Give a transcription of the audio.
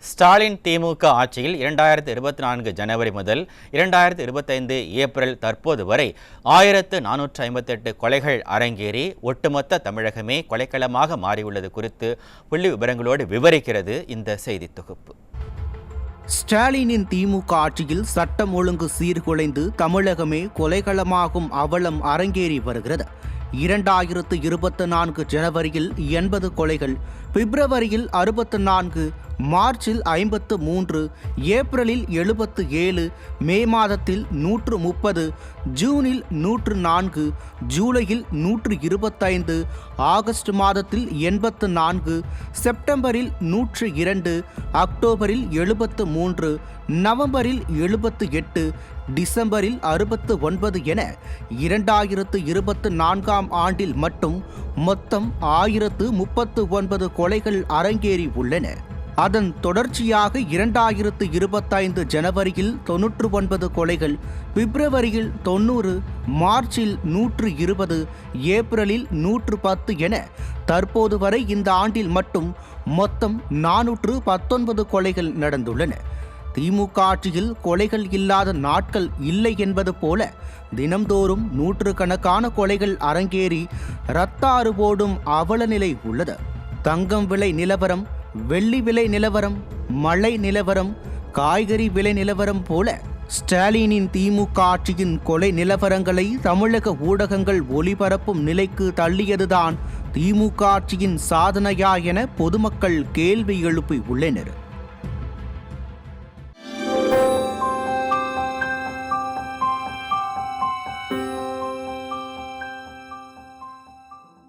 ஸ்டாலின் திமுக ஆட்சியில் 2024 ஜனவரி முதல் 2025 ஏப்ரல் தற்போது வரை 1458 கொலைகள் அரங்கேறி ஒட்டுமொத்த தமிழகமே கொலைக்களமாக மாறியுள்ளது குறித்து புள்ளி விவரங்களோடு விவரிக்கிறது இந்த செய்தி தொகுப்பு. ஸ்டாலினின் திமுக ஆட்சியில் சட்டம் ஒழுங்கு சீர்குலைந்து தமிழகமே கொலைகளமாகும் அவலம் அரங்கேறி வருகிறது. 2024 ஜனவரியில் 80 கொலைகள், பிப்ரவரியில் 64, மார்ச்சில் 53, ஏப்ரலில் 77, மே மாதத்தில் 130, ஜூனில் 104, ஜூலையில் 125, ஆகஸ்ட் மாதத்தில் 84, செப்டம்பரில் 102, அக்டோபரில் 73, நவம்பரில் 78, டிசம்பரில் 69 என 2024 ஆண்டில் மட்டும் மொத்தம் 1039 கொலைகள் அரங்கேறி உள்ளன. அதன் தொடர்ச்சியாக 2025 ஜனவரியில் 99 கொலைகள், பிப்ரவரியில் 90, மார்ச்சில் 120, ஏப்ரலில் 110 என தற்போது வரை இந்த ஆண்டில் மட்டும் மொத்தம் 419 கொலைகள் நடந்துள்ளன. திமுக ஆட்சியில் கொலைகள் இல்லாத நாட்கள் இல்லை என்பது போல தினம்தோறும் நூற்றுக்கணக்கான கொலைகள் அரங்கேறி இரத்தாறு போடும் அவல நிலை உள்ளது. தங்கம் விலை நிலவரம், வெள்ளி விலை நிலவரம், மழை நிலவரம், காய்கறி விலை நிலவரம் போல ஸ்டாலினின் திமுக ஆட்சியின் கொலை நிலவரங்களை தமிழக ஊடகங்கள் ஒளிபரப்பும் நிலைக்கு தள்ளியதுதான் திமுக ஆட்சியின் சாதனையா என பொதுமக்கள் கேள்வி எழுப்பி உள்ளனர்.